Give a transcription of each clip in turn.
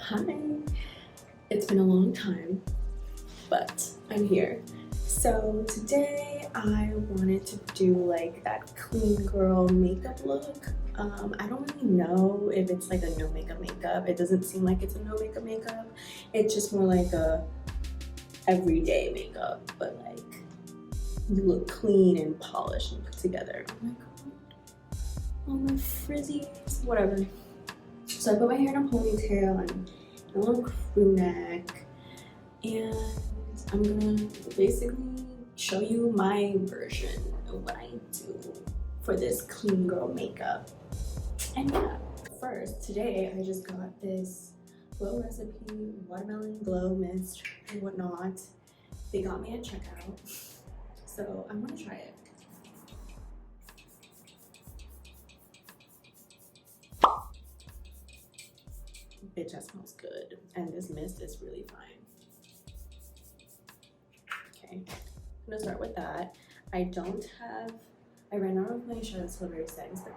Hi, it's been a long time, but I'm here. So today I wanted to do like that clean girl makeup look. I don't really know if it's like a no makeup makeup. It doesn't seem like it's a no makeup makeup. It's just more like a everyday makeup, but like you look clean and polished and put together. Oh my god, all my frizzies, whatever. So I put my hair in a ponytail and a little crew neck, and I'm gonna basically show you my version of what I do for this clean girl makeup. And yeah, first, today I just got this Glow Recipe Watermelon Glow Mist and whatnot. They got me at checkout, so I'm gonna try it. Bitch, that smells good. And this mist is really fine. Okay, I'm gonna start with that. I ran out of my Charlotte Tilbury settings, but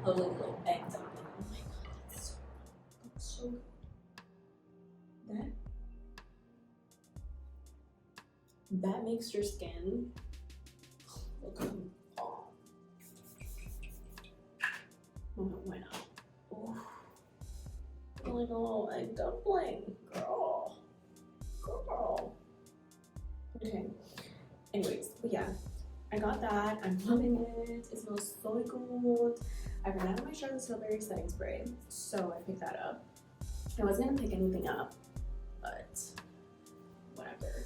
little eggs on it. Oh my god, that's so good. That makes your skin look like a palm. Why not? Oh. Like a little egg dumpling, girl. Okay. Anyways, but yeah, I got that. I'm loving it. It smells so good. I ran out of my Charlotte Tilbury setting spray, so I picked that up. I wasn't gonna pick anything up, but whatever.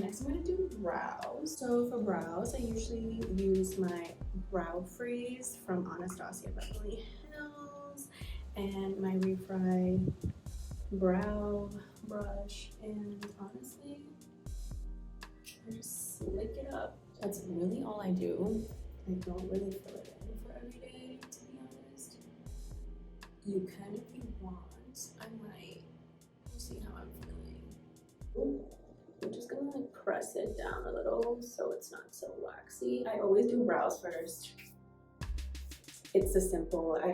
Next I'm gonna do brows. So for brows, I usually use my brow freeze from Anastasia Beverly Hills and my refry brow brush, and honestly I just slick it up. That's really all I do. I don't really fill it in for every day, to be honest. You can if you want. I might. We'll see how I'm feeling. Ooh. I'm just gonna like press it down a little so it's not so waxy. I always do brows first. It's the simple. I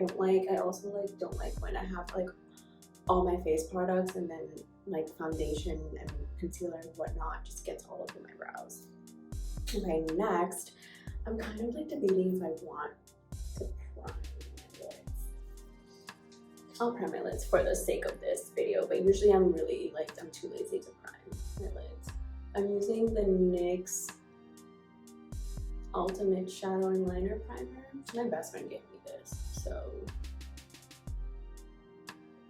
also like don't like when I have like all my face products and then like foundation and concealer and whatnot just gets all over my brows. Okay, next, I'm kind of like debating if I want to prime my lids. I'll prime my lids for the sake of this video, but usually I'm too lazy to prime my lids. I'm using the NYX Ultimate Shadow and Liner Primer. My best friend gave me this, so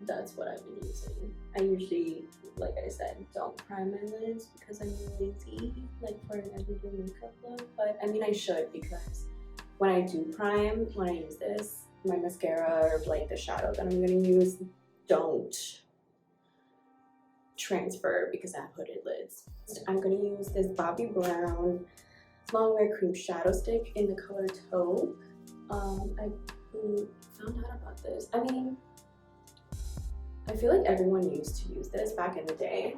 that's what I've been using. I usually, like I said, don't prime my lids because I'm lazy, like for an everyday makeup look. But I mean, I should, because when I do prime, when I use this, my mascara or like the shadow that I'm gonna use don't transfer because I have hooded lids. I'm gonna use this Bobbi Brown Long Wear Cream Shadow Stick in the color Taupe. I found out about this. I mean, I feel like everyone used to use this back in the day,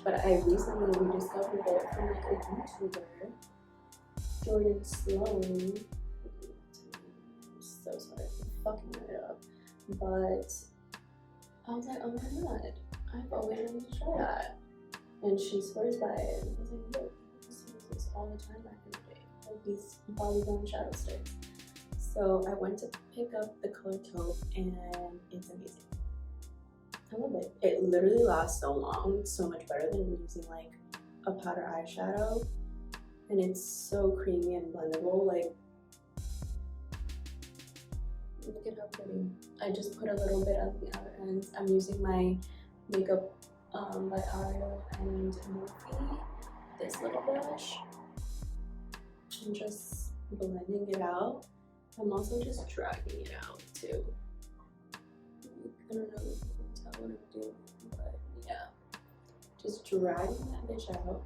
but I recently rediscovered it from like a YouTuber, Jordan Sloan. I'm so sorry for fucking it up, but I was like, oh my god, I've always wanted to try that. And she swears by it. I was like, look, I used to use this all the time back in the day, like these Bobbi Brown shadow sticks. So I went to pick up the color Taupe, and it's amazing. I love it. It literally lasts so long, so much better than using like a powder eyeshadow. And it's so creamy and blendable. Like, look at how pretty. I just put a little bit on the other ends. I'm using my makeup by Ariel and Morphe, this little brush. I'm just blending it out. I'm also just dragging it out too. I don't know. What I'm doing, but yeah, just dragging that bitch out,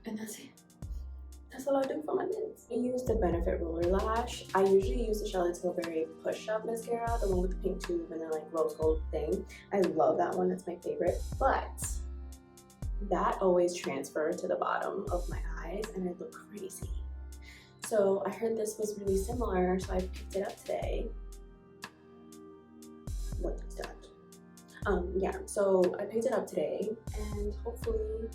and that's it. That's all I do for my lids. I use the Benefit Roller Lash. I usually use the Charlotte Tilbury Push-Up Mascara, the one with the pink tube and the like rose gold thing. I love that one. That's my favorite. But that always transfers to the bottom of my eyes, and I look crazy. So I heard this was really similar, so I picked it up today. What is that? Yeah, so I picked it up today and hopefully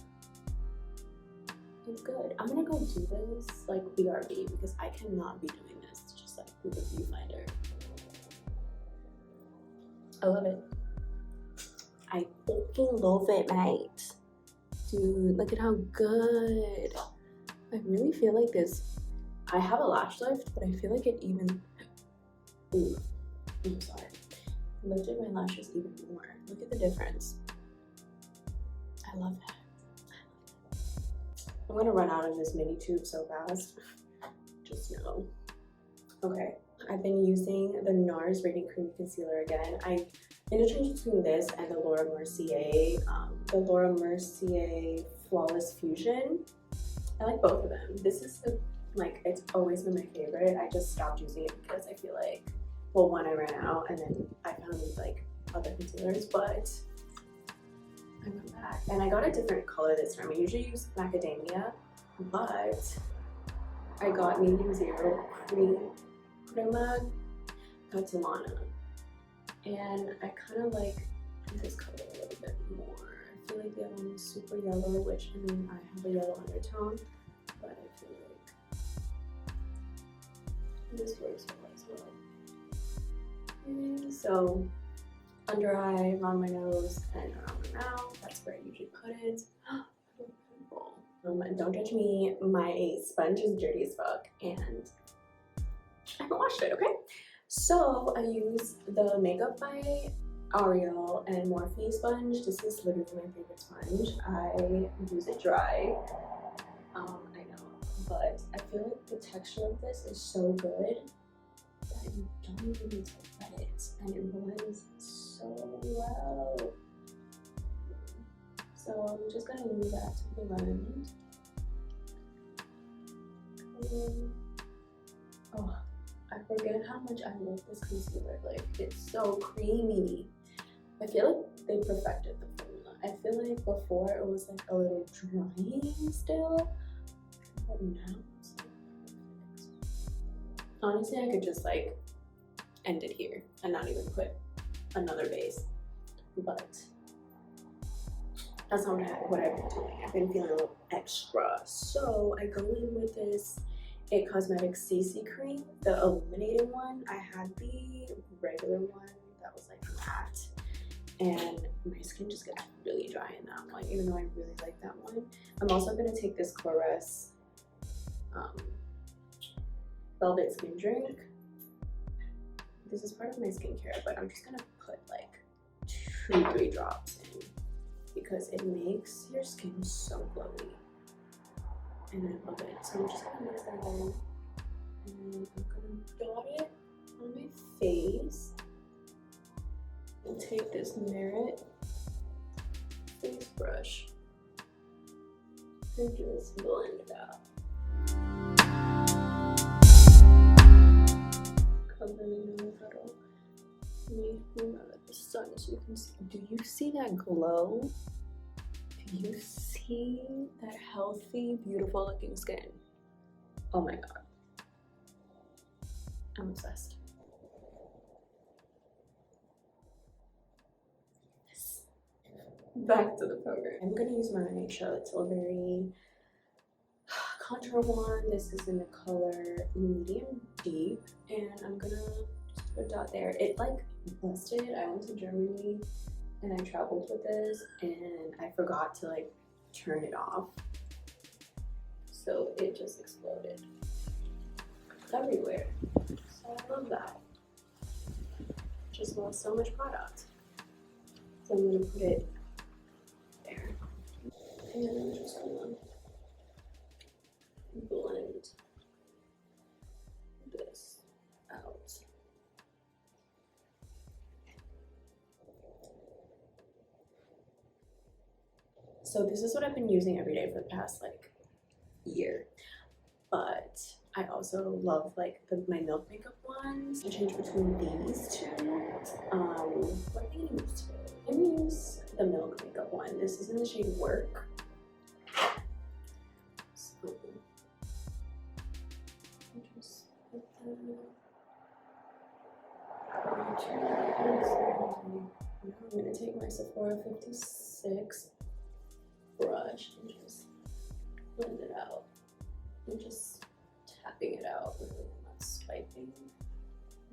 it's good. I'm gonna go do this like BRB because I cannot be doing this just like through the viewfinder. I love it. I fucking love it, mate. Dude, look at how good. I really feel like this. I have a lash lift, but I feel like it even. Ooh, I'm sorry. Lifted my lashes even more. Look at the difference. I love it. I'm gonna run out of this mini tube so fast. Just know. Okay, I've been using the Nars Radiant Cream Concealer again. I interchange between this and the Laura Mercier, Flawless Fusion. I like both of them. This is like, it's always been my favorite. I just stopped using it because I feel like, well, one, I ran out, and then I found like other concealers, but I went back and I got a different color this time. I usually use macadamia, but I got medium zero cream crema catalana, and I kind of like this color a little bit more. I feel like the other one is super yellow, which I mean I have a yellow undertone, but I feel like this works well as well. And so under eye, around my nose, and around my mouth. That's where I usually put it. And don't judge me, my sponge is dirty as fuck and I haven't washed it, okay? So I use the Makeup by Ariel and Morphe sponge. This is literally my favorite sponge. I use it dry. I know, but I feel like the texture of this is so good that you don't even need to wet it, and it blends so well. So I'm just gonna use that to blend. Oh, I forget how much I love this concealer. Like, it's so creamy. I feel like they perfected the formula. I feel like before it was like a little drying still, but now it's like perfect. Honestly, I could just like end it here and not even put another base, but that's not what I've been doing. I've been feeling a little extra. So I go in with this It Cosmetics CC cream, the illuminating one. I had the regular one that was like matte, and my skin just gets really dry in that one, even though I really like that one. I'm also gonna take this Claresse Velvet Skin Drink. This is part of my skincare, but I'm just gonna put like 2-3 drops in because it makes your skin so glowy. And I love it. So I'm just gonna mix that in. And I'm gonna dot it on my face. And take this Merit face brush and just blend it out. Covering the little. Let me move out of the sun so you can see. Do you see that glow? Do you see that healthy, beautiful looking skin? Oh my god. I'm obsessed. Yes. Back to the program. I'm gonna use my Charlotte Tilbury contour one. This is in the color medium deep, and I'm gonna just put a dot there. It like busted. I went to Germany and I traveled with this and I forgot to like turn it off, so it just exploded everywhere. So I love that. Just lost so much product. So I'm gonna put it there, and then I'm just gonna blend this out. So this is what I've been using every day for the past like year, but I also love like my Milk Makeup ones. I change between these two. What am I gonna use today? I'm gonna use the Milk Makeup one. This is in the shade Werk. So I'm gonna take my Sephora 56 brush and just blend it out. I'm just tapping it out, really, not swiping.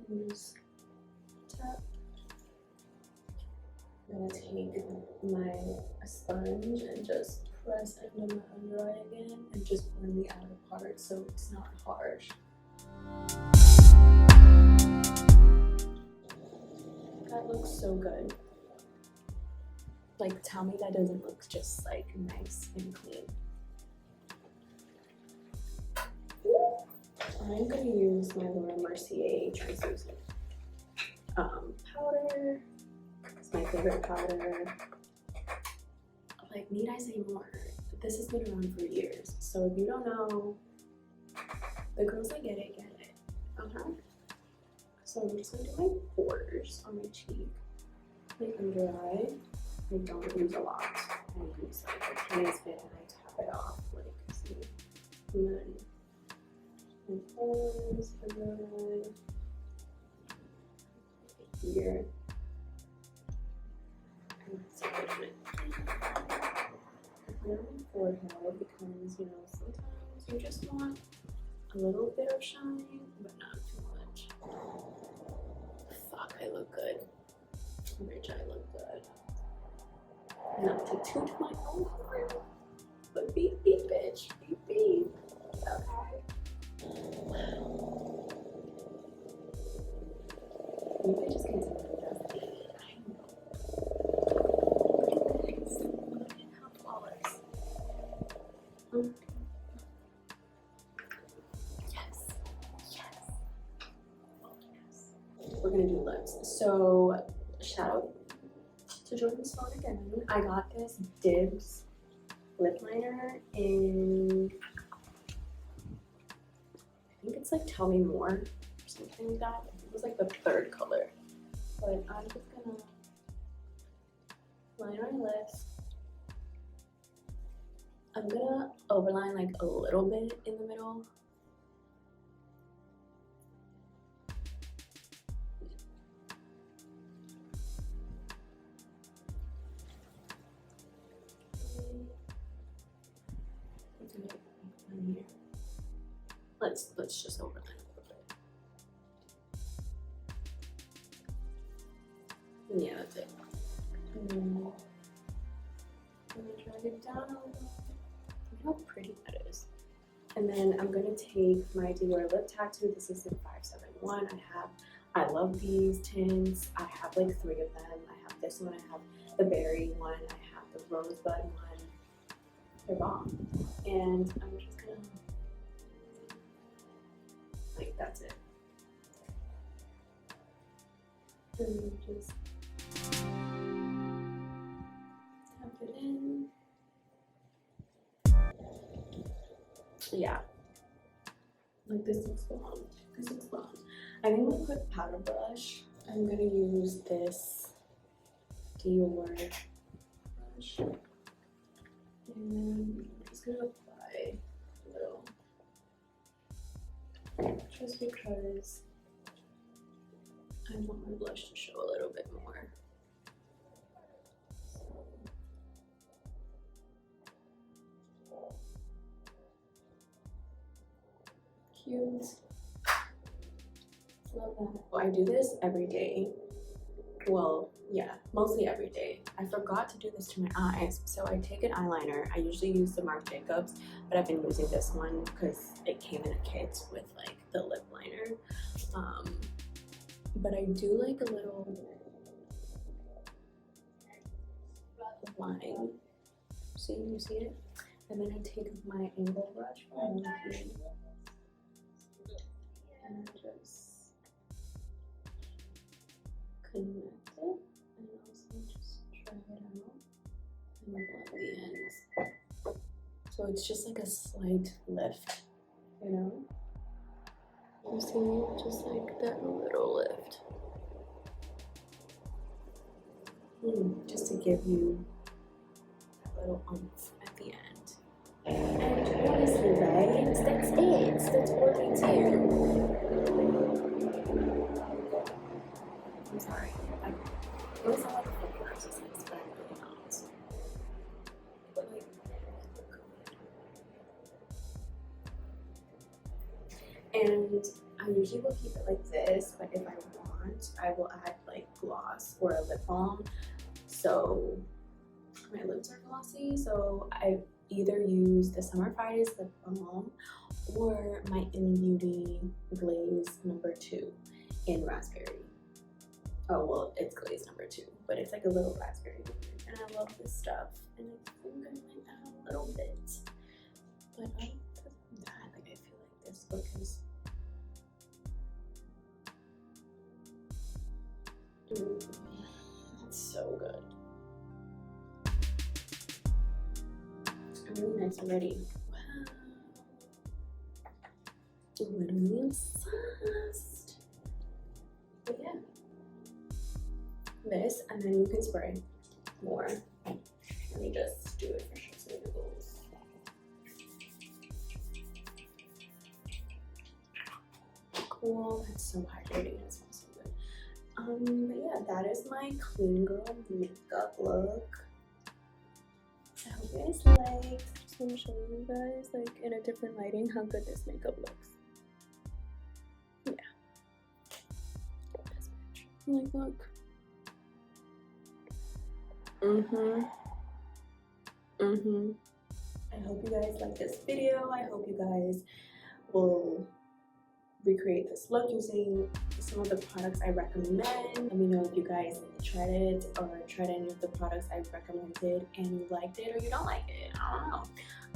And just tap. I'm gonna take my sponge and just press under my under eye again and just blend the outer part so it's not harsh. That looks so good. Like, tell me that doesn't look just like nice and clean. I'm gonna use my little Mercier translucent powder. It's my favorite powder. Like, need I say more? This has been around for years. So if you don't know, the girls that get it, get it. So I'm just gonna do my pores on my cheek, my under eye. I don't use a lot. I use like a tiny bit and I tap it off, like, see. And then my pores, under eye, here. And that's it. On my forehead, because, you know, sometimes you just want a little bit of shine, but not too much. Fuck, I look good. Rich, I look good. Not to toot my own horn, but beep beep, bitch. Beep beep. Okay. Wow. You bitches can tell me that. I know. Look at this. Look at how flawless. Yes. Yes. Oh, yes. We're gonna do lips. So, shout out to Jordan's phone again. I got this Dibs lip liner in, I think it's like Tell Me More or something like that. It was like the third color. But I'm just gonna line my lips. I'm gonna overline like a little bit in the middle. Let's just overline a little bit. And yeah, that's it. And then I'm gonna drag it down a little. Look how pretty that is. And then I'm gonna take my Dior lip tattoo. This is in 571. I love these tints. I have like 3 of them. I have this one, I have the berry one, I have the rosebud one. They're bomb. And I'm just gonna, like, that's it. And then just tap it in. Yeah. Like, this looks bomb. This looks bomb. I think with a powder brush, I'm gonna use this Dior brush. And I'm just gonna apply a little, just because I want my blush to show a little bit more. Cute. Love that. Well, I do this every day. Well, yeah, mostly every day. I forgot to do this to my eyes, so I take an eyeliner. I usually use the Marc Jacobs, but I've been using this one because it came in a kit with like the lip liner. But I do like a little line. See, you see it? And then I take my angle brush and just connect it, and also just try it out and blend the ends. So it's just like a slight lift, you know? You see, just like that little lift. Just to give you a little oomph at the end. And honestly, right? That's it. That's all I do. I'm I usually will keep it like this, but if I want, I will add like gloss or a lip balm. So my lips are glossy, so I either use the Summer Fridays lip balm or my Beauty Glaze #2 in raspberry. Oh well, it's glaze #2, but it's like a little raspberry, and I love this stuff. And I think I might add a little bit, but other than that, like I feel like this look is it's so good. I'm really nice already. Wow. Literally obsessed. But yeah. This, and then you can spray more. Let me just do it for shits and giggles. Cool. That's so hydrating. It smells so good. But yeah, that is my clean girl makeup look. I hope you guys liked. I just want to show you guys, like, in a different lighting, how good this makeup looks. Yeah. Like, look. I hope you guys like this video. I hope you guys will recreate this look using some of the products I recommend. Let me know if you guys tried it or tried any of the products I recommended and you liked it or you don't like it. I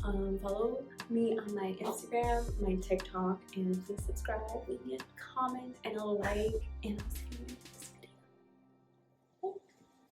don't know. Follow me on my Instagram, my TikTok, and please subscribe, leave me a comment and a like, and I'll see you